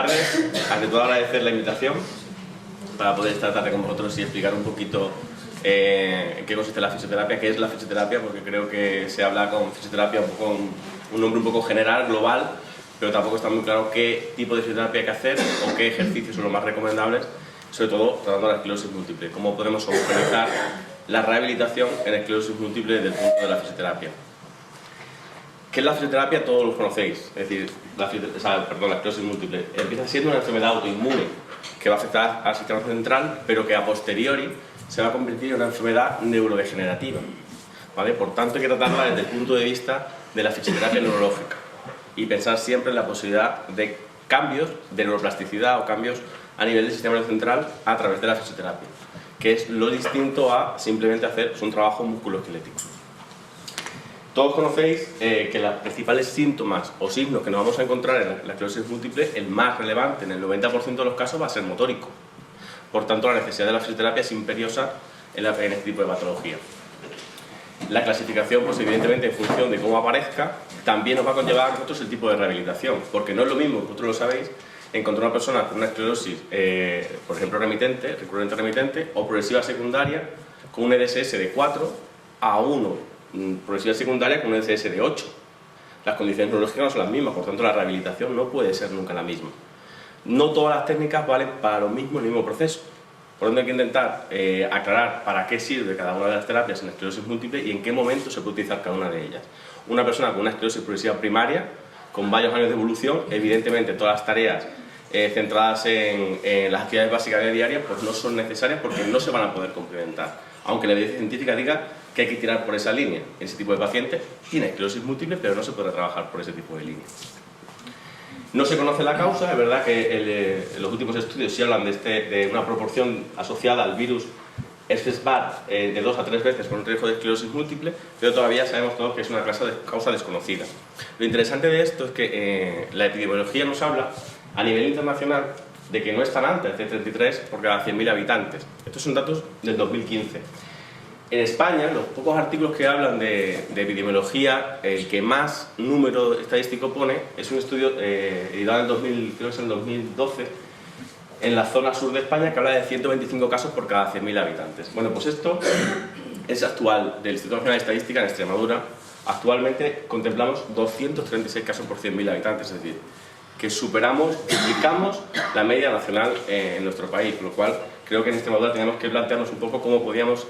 tardes. Ante todo agradecer la invitación para poder estar tarde con vosotros y explicar un poquito en qué consiste la fisioterapia, qué es la fisioterapia, porque creo que se habla con fisioterapia un poco, un nombre un poco general, global, pero tampoco está muy claro qué tipo de fisioterapia hay que hacer o qué ejercicios son los más recomendables, sobre todo tratando la esclerosis múltiple, cómo podemos organizar la rehabilitación en esclerosis múltiple desde el punto de la fisioterapia. ¿Qué es la fisioterapia? Todos lo conocéis, es decir, la esclerosis múltiple empieza siendo una enfermedad autoinmune que va a afectar al sistema central, pero que a posteriori se va a convertir en una enfermedad neurodegenerativa, ¿vale? Por tanto, hay que tratarla desde el punto de vista de la fisioterapia neurológica y pensar siempre en la posibilidad de cambios de neuroplasticidad o cambios a nivel del sistema central a través de la fisioterapia, que es lo distinto a simplemente hacer un trabajo musculoesquelético. Todos conocéis que los principales síntomas o signos que nos vamos a encontrar en la esclerosis múltiple, el más relevante en el 90% de los casos va a ser motórico. Por tanto, la necesidad de la fisioterapia es imperiosa en este tipo de patología. La clasificación, pues evidentemente en función de cómo aparezca, también nos va a conllevar a nosotros el tipo de rehabilitación, porque no es lo mismo, vosotros lo sabéis, encontrar una persona con una esclerosis, por ejemplo, recurrente remitente, o progresiva secundaria, con un EDSS de 4 a 1. Progresiva secundaria con un EDSS de 8. Las condiciones neurológicas no son las mismas, por tanto la rehabilitación no puede ser nunca la misma. No todas las técnicas valen para lo mismo en el mismo proceso. Por lo tanto hay que intentar aclarar para qué sirve cada una de las terapias en esclerosis múltiple y en qué momento se puede utilizar cada una de ellas. Una persona con una esclerosis progresiva primaria, con varios años de evolución, evidentemente todas las tareas centradas en las actividades básicas de diaria pues no son necesarias porque no se van a poder complementar. Aunque la evidencia científica diga que hay que tirar por esa línea. Ese tipo de paciente tiene esclerosis múltiple, pero no se puede trabajar por ese tipo de línea. No se conoce la causa, es verdad que los últimos estudios sí hablan de una proporción asociada al virus Epstein-Barr de 2 a 3 veces con un riesgo de esclerosis múltiple, pero todavía sabemos todos que es una causa desconocida. Lo interesante de esto es que la epidemiología nos habla a nivel internacional de que no es tan alta, es de 33 por cada 100.000 habitantes. Estos son datos del 2015. En España, los pocos artículos que hablan de epidemiología, el que más número estadístico pone es un estudio editado en el 2012 en la zona sur de España que habla de 125 casos por cada 100.000 habitantes. Bueno, pues esto es actual del Instituto Nacional de Estadística en Extremadura. Actualmente contemplamos 236 casos por 100.000 habitantes, es decir, que duplicamos la media nacional en nuestro país, por lo cual creo que en Extremadura tenemos que plantearnos un poco cómo podíamos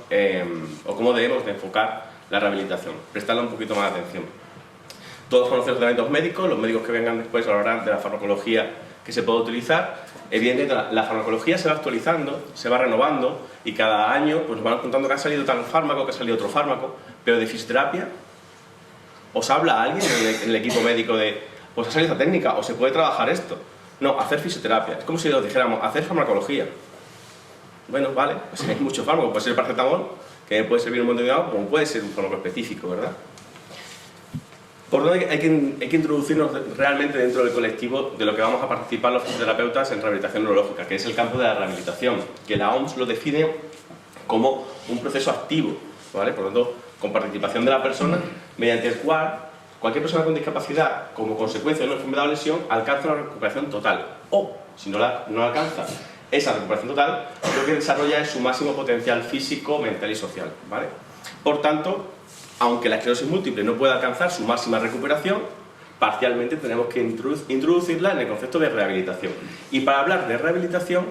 o cómo debemos de enfocar la rehabilitación, prestarle un poquito más de atención. Todos conocen los tratamientos médicos, los médicos que vengan después hablarán de la farmacología que se puede utilizar. Evidentemente la farmacología se va actualizando, se va renovando y cada año pues, nos van contando que ha salido tal fármaco, que ha salido otro fármaco, pero de fisioterapia, ¿os habla alguien en el equipo médico de pues ha salido esta técnica o se puede trabajar esto? No, hacer fisioterapia. Es como si nos dijéramos hacer farmacología. Bueno, vale, pues hay muchos fármacos, puede ser el paracetamol, que puede servir un momento dado, como puede ser un fármaco específico, ¿verdad? Por lo tanto, hay que introducirnos realmente dentro del colectivo de lo que vamos a participar los fisioterapeutas en rehabilitación neurológica, que es el campo de la rehabilitación, que la OMS lo define como un proceso activo, ¿vale? Por lo tanto, con participación de la persona, mediante el cual cualquier persona con discapacidad, como consecuencia de una enfermedad o lesión, alcanza una recuperación total. O, si no alcanza esa recuperación total, lo que desarrolla es su máximo potencial físico, mental y social, ¿vale? Por tanto, aunque la esclerosis múltiple no pueda alcanzar su máxima recuperación, parcialmente tenemos que introducirla en el concepto de rehabilitación. Y para hablar de rehabilitación,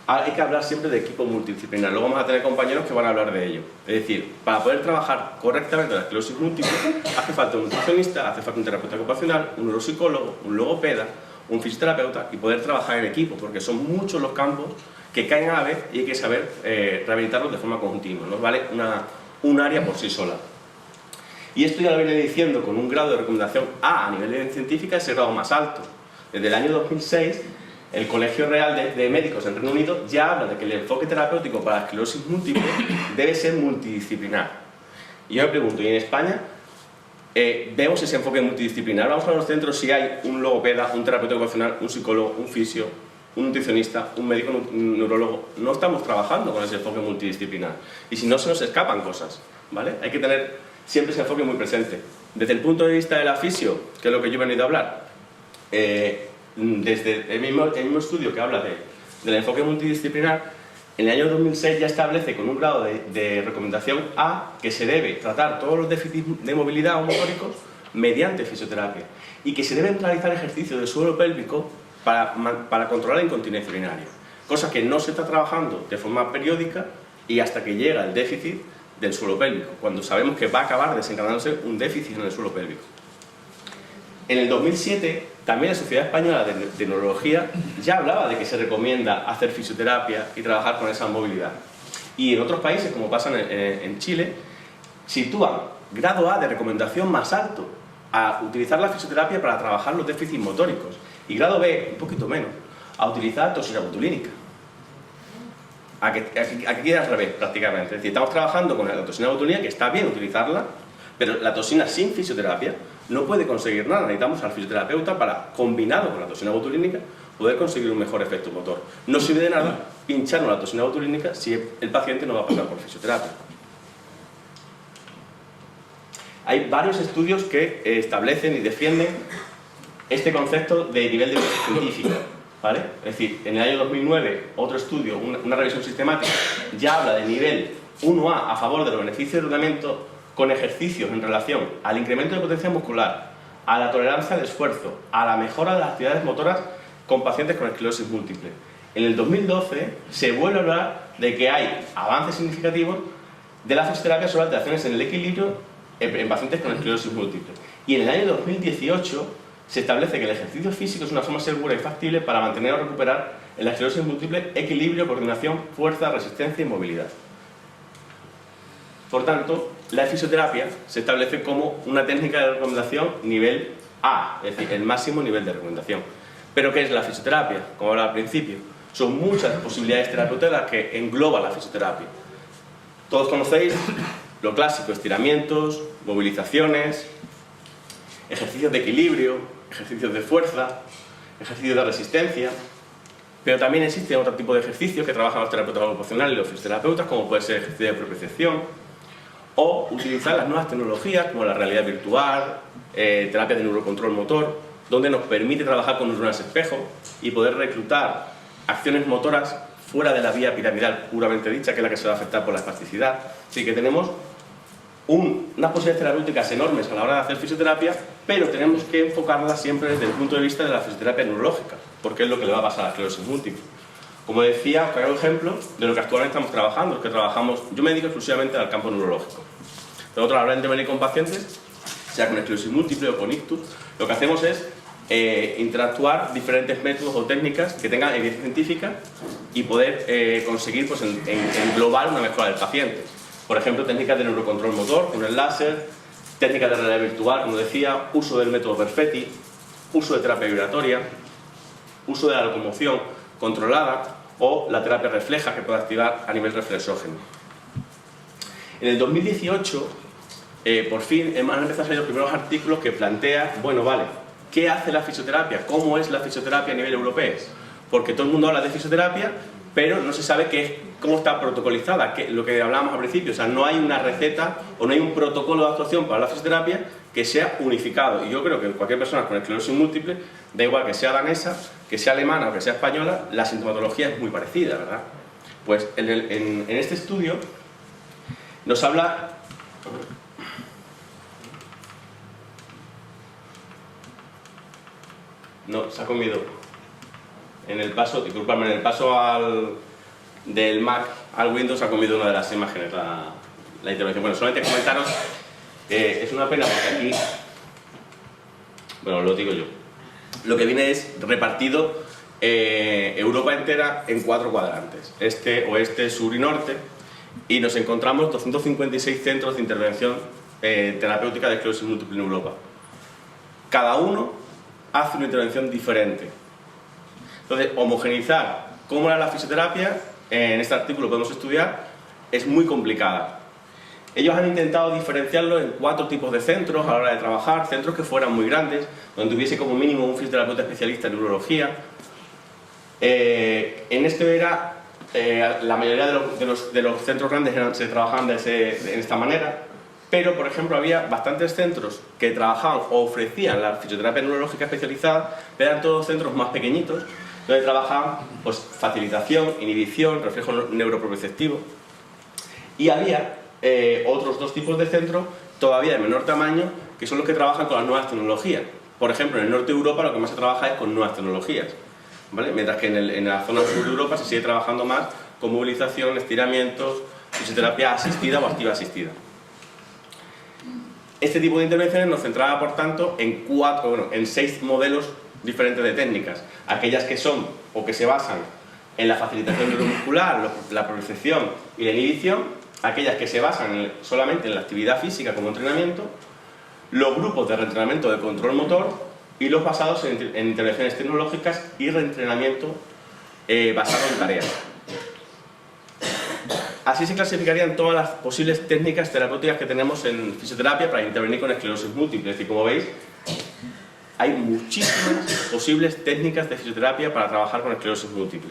hay que hablar siempre de equipo multidisciplinar. Luego vamos a tener compañeros que van a hablar de ello. Es decir, para poder trabajar correctamente la esclerosis múltiple, hace falta un nutricionista, hace falta un terapeuta ocupacional, un neuropsicólogo, un logopeda, un fisioterapeuta y poder trabajar en equipo, porque son muchos los campos que caen a la vez y hay que saber rehabilitarlos de forma continua, no vale un área por sí sola. Y esto ya lo viene diciendo con un grado de recomendación A nivel de evidencia científica, es el grado más alto. Desde el año 2006, el Colegio Real de Médicos en Reino Unido ya habla de que el enfoque terapéutico para la esclerosis múltiple debe ser multidisciplinar. Y yo me pregunto, ¿y en España vemos ese enfoque multidisciplinar? Vamos a los centros si hay un logopeda, un terapeuta ocupacional, un psicólogo, un fisio, un nutricionista, un médico neurólogo. No estamos trabajando con ese enfoque multidisciplinar. Y si no, se nos escapan cosas, ¿vale? Hay que tener siempre ese enfoque muy presente. Desde el punto de vista de la fisio, que es lo que yo he venido a hablar, desde el mismo estudio que habla del enfoque multidisciplinar, en el año 2006 ya establece con un grado de recomendación A que se debe tratar todos los déficits de movilidad o motóricos mediante fisioterapia y que se deben realizar ejercicios de suelo pélvico para controlar la incontinencia urinaria, cosa que no se está trabajando de forma periódica y hasta que llega el déficit del suelo pélvico, cuando sabemos que va a acabar desencadenándose un déficit en el suelo pélvico. En el 2007, también la Sociedad Española de Neurología ya hablaba de que se recomienda hacer fisioterapia y trabajar con esa movilidad. Y en otros países, como pasa en Chile, sitúan grado A de recomendación más alto a utilizar la fisioterapia para trabajar los déficits motóricos y grado B, un poquito menos, a utilizar toxina botulínica. Aquí queda al revés, prácticamente. Es decir, estamos trabajando con la toxina botulínica, que está bien utilizarla, pero la toxina sin fisioterapia no puede conseguir nada. Necesitamos al fisioterapeuta para, combinado con la toxina botulínica, poder conseguir un mejor efecto motor. No sirve de nada pincharnos la toxina botulínica si el paciente no va a pasar por fisioterapia. Hay varios estudios que establecen y defienden este concepto de nivel de evidencia científica, ¿vale? Es decir, en el año 2009, otro estudio, una revisión sistemática, ya habla de nivel 1A a favor de los beneficios del entrenamiento con ejercicios en relación al incremento de potencia muscular, a la tolerancia al esfuerzo, a la mejora de las actividades motoras con pacientes con esclerosis múltiple. En el 2012 se vuelve a hablar de que hay avances significativos de la fisioterapia sobre alteraciones en el equilibrio en pacientes con esclerosis múltiple. Y en el año 2018 se establece que el ejercicio físico es una forma segura y factible para mantener o recuperar en la esclerosis múltiple equilibrio, coordinación, fuerza, resistencia y movilidad. Por tanto, la fisioterapia se establece como una técnica de recomendación nivel A, es decir, el máximo nivel de recomendación. ¿Pero qué es la fisioterapia? Como hablaba al principio, son muchas posibilidades terapéuticas que engloba la fisioterapia. Todos conocéis lo clásico: estiramientos, movilizaciones, ejercicios de equilibrio, ejercicios de fuerza, ejercicios de resistencia, pero también existe otro tipo de ejercicios que trabajan los terapeutas ocupacionales y los fisioterapeutas, como puede ser ejercicio de propiocepción, o utilizar las nuevas tecnologías como la realidad virtual, terapia de neurocontrol motor, donde nos permite trabajar con neuronas espejo y poder reclutar acciones motoras fuera de la vía piramidal puramente dicha, que es la que se va a afectar por la espasticidad. Así que tenemos unas posibilidades terapéuticas enormes a la hora de hacer fisioterapia, pero tenemos que enfocarlas siempre desde el punto de vista de la fisioterapia neurológica, porque es lo que le va a pasar a la esclerosis múltiple. Como decía, os traigo un ejemplo de lo que actualmente estamos trabajando, yo me dedico exclusivamente al campo neurológico. Nosotros, a la hora de intervenir con pacientes, sea con esclerosis múltiple o con ictus, lo que hacemos es interactuar diferentes métodos o técnicas que tengan evidencia científica y poder conseguir pues, englobar una mejora del paciente. Por ejemplo, técnicas de neurocontrol motor con el láser, técnicas de realidad virtual, como decía, uso del método Perfetti, uso de terapia vibratoria, uso de la locomoción controlada o la terapia refleja que puede activar a nivel reflexógeno. En el 2018, por fin, han empezado a salir los primeros artículos que plantean, bueno, vale, ¿qué hace la fisioterapia? ¿Cómo es la fisioterapia a nivel europeo? Porque todo el mundo habla de fisioterapia, pero no se sabe cómo está protocolizada, lo que hablábamos al principio. O sea, no hay una receta o no hay un protocolo de actuación para la fisioterapia que sea unificado. Y yo creo que cualquier persona con esclerosis múltiple, da igual que sea danesa, que sea alemana o que sea española, la sintomatología es muy parecida, ¿verdad? Pues en este estudio nos habla... No, se ha comido... En el paso, disculpadme, en el paso del Mac al Windows ha comido una de las imágenes la intervención. Bueno, solamente comentaros, es una pena porque aquí, bueno, lo digo yo, lo que viene es repartido Europa entera en 4 cuadrantes, este, oeste, sur y norte, y nos encontramos 256 centros de intervención terapéutica de esclerosis múltiple en Europa. Cada uno hace una intervención diferente. Entonces, homogeneizar cómo era la fisioterapia, en este artículo podemos estudiar, es muy complicada. Ellos han intentado diferenciarlo en 4 tipos de centros a la hora de trabajar, centros que fueran muy grandes, donde tuviese como mínimo un fisioterapeuta especialista en neurología. En este era, la mayoría de los centros grandes se trabajaban en esta manera, pero por ejemplo había bastantes centros que trabajaban o ofrecían la fisioterapia neurológica especializada, pero eran todos centros más pequeñitos, donde trabajaban pues, facilitación, inhibición, reflejo neuroproprioceptivo, y había otros dos tipos de centros todavía de menor tamaño, que son los que trabajan con las nuevas tecnologías. Por ejemplo, en el norte de Europa lo que más se trabaja es con nuevas tecnologías, ¿vale? Mientras que en la zona sur de Europa se sigue trabajando más con movilización, estiramientos, fisioterapia asistida o activa asistida. Este tipo de intervenciones nos centraba, por tanto, en 6 modelos diferentes de técnicas. Aquellas que son o que se basan en la facilitación neuromuscular, la propiocepción y la inhibición, aquellas que se basan solamente en la actividad física como entrenamiento, los grupos de reentrenamiento de control motor y los basados en intervenciones tecnológicas y reentrenamiento basado en tareas. Así se clasificarían todas las posibles técnicas terapéuticas que tenemos en fisioterapia para intervenir con esclerosis múltiple. Es decir, como veis, hay muchísimas posibles técnicas de fisioterapia para trabajar con esclerosis múltiple.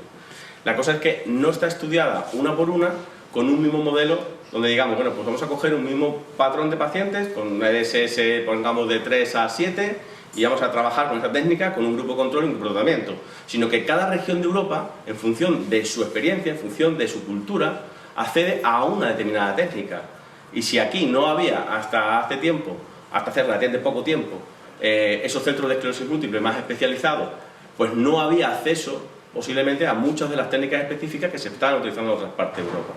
La cosa es que no está estudiada una por una con un mismo modelo donde digamos, bueno, pues vamos a coger un mismo patrón de pacientes con una EDSS, pongamos de 3 a 7 y vamos a trabajar con esa técnica con un grupo control y un grupo tratamiento, sino que cada región de Europa, en función de su experiencia, en función de su cultura, accede a una determinada técnica. Y si aquí no había hasta hace tiempo, hasta hace relativamente poco tiempo, esos centros de esclerosis múltiple más especializados, pues no había acceso posiblemente a muchas de las técnicas específicas que se estaban utilizando en otras partes de Europa.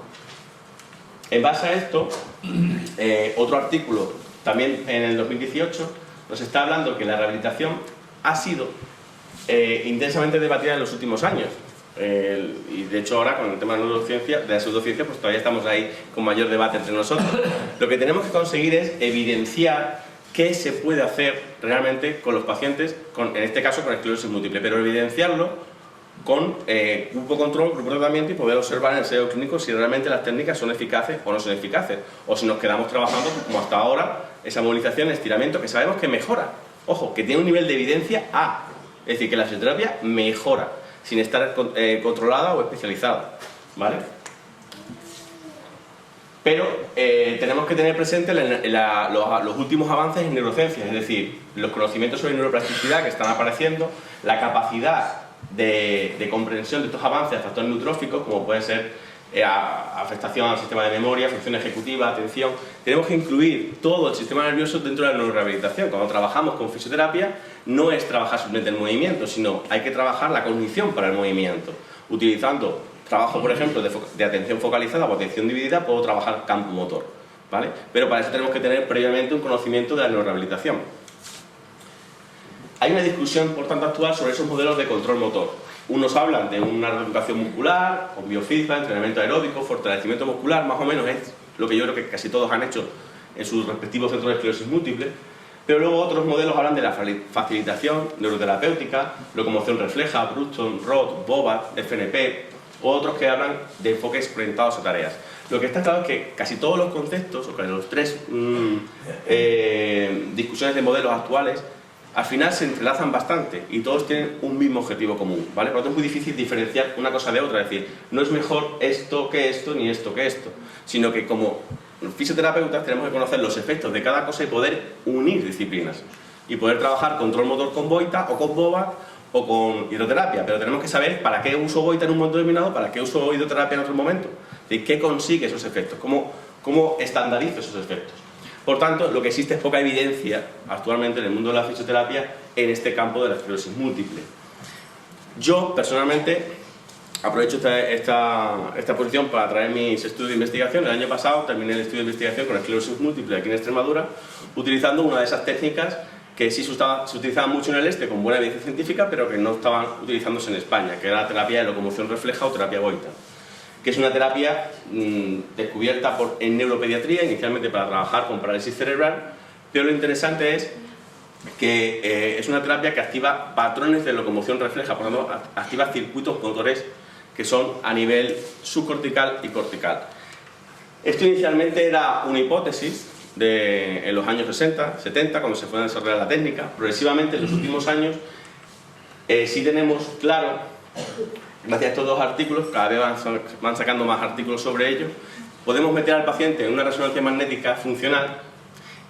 En base a esto, otro artículo, también en el 2018, nos está hablando que la rehabilitación ha sido intensamente debatida en los últimos años. Y de hecho ahora con el tema de la pseudociencia pues todavía estamos ahí con mayor debate entre nosotros. Lo que tenemos que conseguir es evidenciar qué se puede hacer realmente con los pacientes, en este caso con esclerosis múltiple, pero evidenciarlo con grupo control, grupo de tratamiento y poder observar en el ensayo clínico si realmente las técnicas son eficaces o no son eficaces, o si nos quedamos trabajando como hasta ahora esa movilización, estiramiento que sabemos que mejora, ojo, que tiene un nivel de evidencia A, es decir, que la fisioterapia mejora sin estar controlada o especializada, ¿vale? Pero tenemos que tener presente los últimos avances en neurociencia, es decir, los conocimientos sobre neuroplasticidad que están apareciendo, la capacidad de comprensión de estos avances de factores neurotróficos, como pueden ser afectación al sistema de memoria, función ejecutiva, atención. Tenemos que incluir todo el sistema nervioso dentro de la neurorehabilitación. Cuando trabajamos con fisioterapia, no es trabajar simplemente el movimiento, sino hay que trabajar la cognición para el movimiento. Utilizando trabajo, por ejemplo, de atención focalizada o atención dividida, puedo trabajar campo motor, ¿vale? Pero para eso tenemos que tener previamente un conocimiento de la neurorehabilitación. Hay una discusión, por tanto, actual sobre esos modelos de control motor. Unos hablan de una reeducación muscular, con biofeedback, entrenamiento aeróbico, fortalecimiento muscular, más o menos es lo que yo creo que casi todos han hecho en sus respectivos centros de esclerosis múltiple. Pero luego otros modelos hablan de la facilitación neuroterapéutica, locomoción refleja, Bruton, Roth, Bobat, FNP, o otros que hablan de enfoques orientados a tareas. Lo que está claro es que casi todos los conceptos, o casi los 3 discusiones de modelos actuales, al final se entrelazan bastante y todos tienen un mismo objetivo común, ¿vale? Por lo tanto es muy difícil diferenciar una cosa de otra, es decir, no es mejor esto que esto ni esto que esto, sino que como fisioterapeutas tenemos que conocer los efectos de cada cosa y poder unir disciplinas y poder trabajar control motor con Boita o con Bobat o con hidroterapia, pero tenemos que saber para qué uso Boita en un momento determinado, para qué uso hidroterapia en otro momento, es decir, qué consigue esos efectos, cómo estandarizo esos efectos. Por tanto, lo que existe es poca evidencia actualmente en el mundo de la fisioterapia en este campo de la esclerosis múltiple. Yo, personalmente, aprovecho esta posición para traer mis estudios de investigación. El año pasado terminé el estudio de investigación con esclerosis múltiple aquí en Extremadura, utilizando una de esas técnicas que sí se utilizaban mucho en el este con buena evidencia científica, pero que no estaban utilizándose en España, que era la terapia de locomoción refleja o terapia Boita, que es una terapia descubierta en neuropediatría, inicialmente para trabajar con parálisis cerebral, pero lo interesante es que es una terapia que activa patrones de locomoción refleja, por lo tanto activa circuitos motores que son a nivel subcortical y cortical. Esto inicialmente era una hipótesis en los años 60, 70, cuando se fue a desarrollar la técnica. Progresivamente en los últimos años sí tenemos claro, gracias a estos 2 artículos, cada vez van sacando más artículos sobre ello, podemos meter al paciente en una resonancia magnética funcional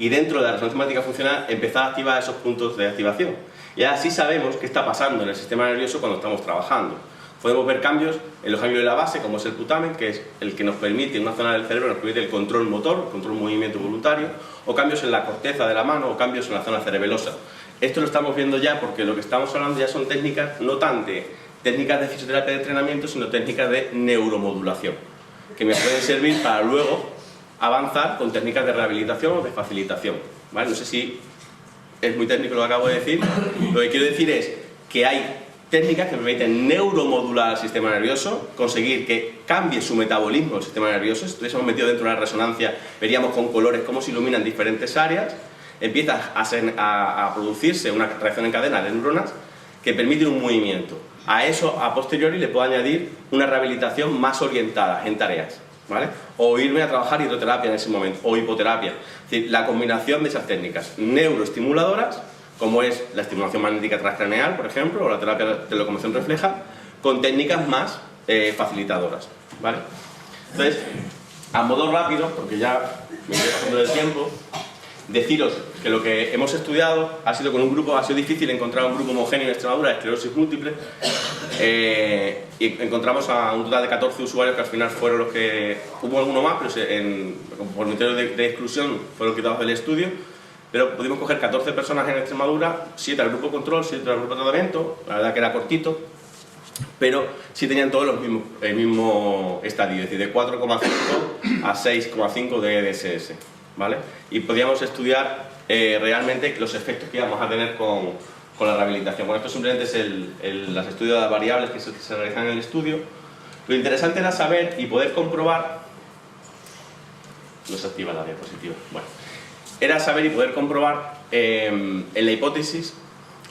y dentro de la resonancia magnética funcional empezar a activar esos puntos de activación. Y así sabemos qué está pasando en el sistema nervioso cuando estamos trabajando. Podemos ver cambios en los ganglios de la base, como es el putamen, que es el que nos permite, en una zona del cerebro, nos permite el control motor, el control movimiento voluntario, o cambios en la corteza de la mano, o cambios en la zona cerebelosa. Esto lo estamos viendo ya porque lo que estamos hablando ya son técnicas, no tanto técnicas de fisioterapia de entrenamiento, sino técnicas de neuromodulación, que me pueden servir para luego avanzar con técnicas de rehabilitación o de facilitación, ¿vale? No sé si es muy técnico lo que acabo de decir. Lo que quiero decir es que hay técnicas que permiten neuromodular al sistema nervioso, conseguir que cambie su metabolismo el sistema nervioso. Si estuviésemos metido dentro de una resonancia, veríamos con colores cómo se iluminan diferentes áreas, empieza a producirse una reacción en cadena de neuronas que permite un movimiento. A eso, a posteriori, le puedo añadir una rehabilitación más orientada en tareas, ¿vale? O irme a trabajar hidroterapia en ese momento, o hipoterapia. Es decir, la combinación de esas técnicas neuroestimuladoras, como es la estimulación magnética transcraneal, por ejemplo, o la terapia de locomoción refleja, con técnicas más facilitadoras, ¿vale? Entonces, a modo rápido, porque ya me estoy pasando del tiempo, deciros que lo que hemos estudiado ha sido con un grupo, ha sido difícil encontrar un grupo homogéneo en Extremadura de esclerosis múltiple, y encontramos a un total de 14 usuarios que al final fueron los que, hubo alguno más, pero por criterios de exclusión fueron quitados del estudio, pero pudimos coger 14 personas en Extremadura, 7 al grupo control, 7 al grupo de tratamiento, la verdad que era cortito, pero sí tenían todos el mismo estadio, es decir, de 4,5 a 6,5 de EDSS, ¿vale? Y podíamos estudiar realmente los efectos que íbamos a tener con la rehabilitación. Bueno, esto simplemente es los estudios de las variables que se realizan en el estudio. Lo interesante era saber y poder comprobar... No se activa la diapositiva. Bueno, era saber y poder comprobar en la hipótesis,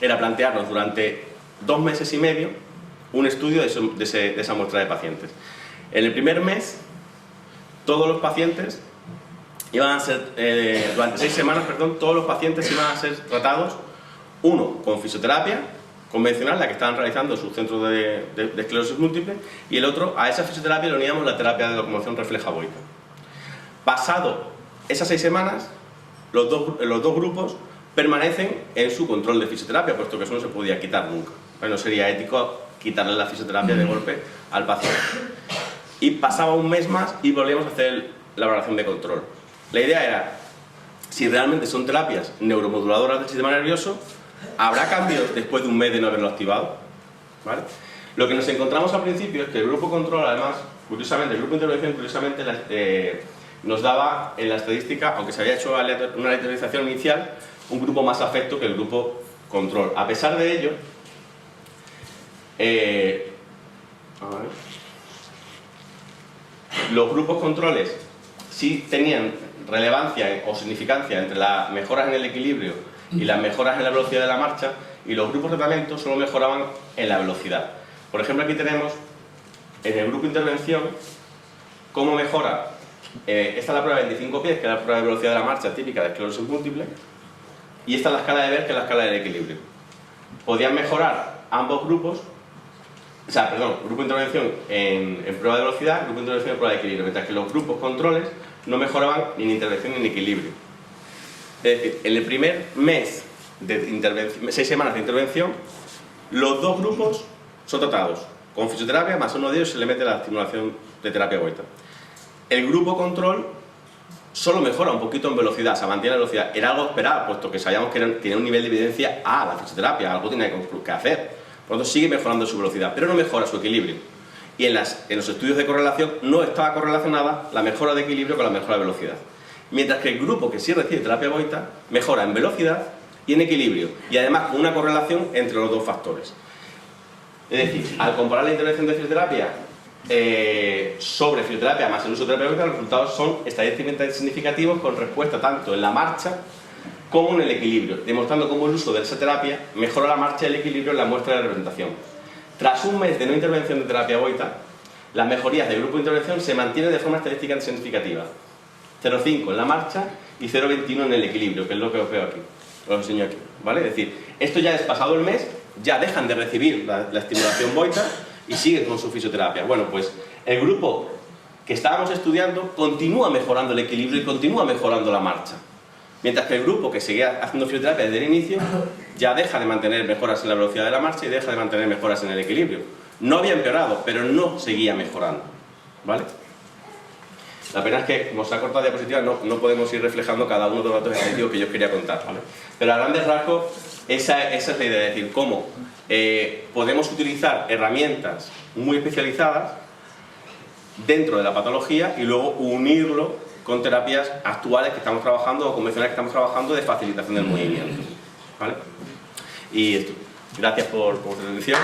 era plantearnos durante 2 meses y medio un estudio de esa muestra de pacientes. En el primer mes, todos los pacientes iban a ser, durante 6 semanas, perdón, todos los pacientes iban a ser tratados, uno con fisioterapia convencional, la que estaban realizando sus centros de esclerosis múltiple, y el otro, a esa fisioterapia le uníamos la terapia de locomoción refleja boica. Pasado esas 6 semanas, los dos grupos permanecen en su control de fisioterapia, puesto que eso no se podía quitar nunca. No sería ético quitarle la fisioterapia de golpe al paciente. Y pasaba un mes más y volvíamos a hacer la valoración de control. La idea era, si realmente son terapias neuromoduladoras del sistema nervioso, ¿habrá cambios después de un mes de no haberlo activado? ¿Vale? Lo que nos encontramos al principio es que el grupo control, además, curiosamente, el grupo de intervención, curiosamente, nos daba en la estadística, aunque se había hecho una aleatorización inicial, un grupo más afecto que el grupo control. A pesar de ello, los grupos controles sí tenían relevancia o significancia entre las mejoras en el equilibrio y las mejoras en la velocidad de la marcha, y los grupos de tratamiento solo mejoraban en la velocidad. Por ejemplo, aquí tenemos en el grupo de intervención cómo mejora. Esta es la prueba de 25 pies, que es la prueba de velocidad de la marcha típica de esclerosis múltiple, y esta es la escala de Behr, que es la escala del equilibrio. Podían mejorar ambos grupos, grupo de intervención en prueba de velocidad, grupo de intervención en prueba de equilibrio, mientras que los grupos controles no mejoraban ni en intervención ni en equilibrio. Es decir, en el primer mes de intervención, 6 semanas de intervención, los dos grupos son tratados con fisioterapia, más uno de ellos se le mete la estimulación de terapia Boita. El grupo control solo mejora un poquito en velocidad, se mantiene la velocidad. Era algo esperado, puesto que sabíamos que tenía un nivel de evidencia A, la fisioterapia, algo tenía que hacer. Por lo tanto, sigue mejorando su velocidad, pero no mejora su equilibrio. Y en los estudios de correlación no estaba correlacionada la mejora de equilibrio con la mejora de velocidad. Mientras que el grupo que sí recibe terapia Boita mejora en velocidad y en equilibrio, y además con una correlación entre los dos factores. Es decir, al comparar la intervención de fisioterapia sobre fisioterapia más el uso de terapia Boita, los resultados son estadísticamente significativos con respuesta tanto en la marcha como en el equilibrio, demostrando cómo el uso de esa terapia mejora la marcha y el equilibrio en la muestra de representación. Tras un mes de no intervención de terapia Boita, las mejorías del grupo de intervención se mantienen de forma estadística significativa. 0,5 en la marcha y 0,21 en el equilibrio, que es lo que os veo aquí, os enseño aquí, ¿vale? Es decir, esto ya es pasado el mes, ya dejan de recibir la estimulación Boita y siguen con su fisioterapia. Bueno, pues el grupo que estábamos estudiando continúa mejorando el equilibrio y continúa mejorando la marcha. Mientras que el grupo que seguía haciendo fisioterapia desde el inicio ya deja de mantener mejoras en la velocidad de la marcha y deja de mantener mejoras en el equilibrio. No había empeorado, pero no seguía mejorando, ¿vale? La pena es que, como se ha cortado la diapositiva, no podemos ir reflejando cada uno de los datos estadísticos que yo os quería contar, ¿vale? Pero a grandes rasgos, esa es la idea, es decir, cómo podemos utilizar herramientas muy especializadas dentro de la patología y luego unirlo con terapias actuales que estamos trabajando o convencionales que estamos trabajando de facilitación del movimiento, ¿vale? Y esto. Gracias por tu atención.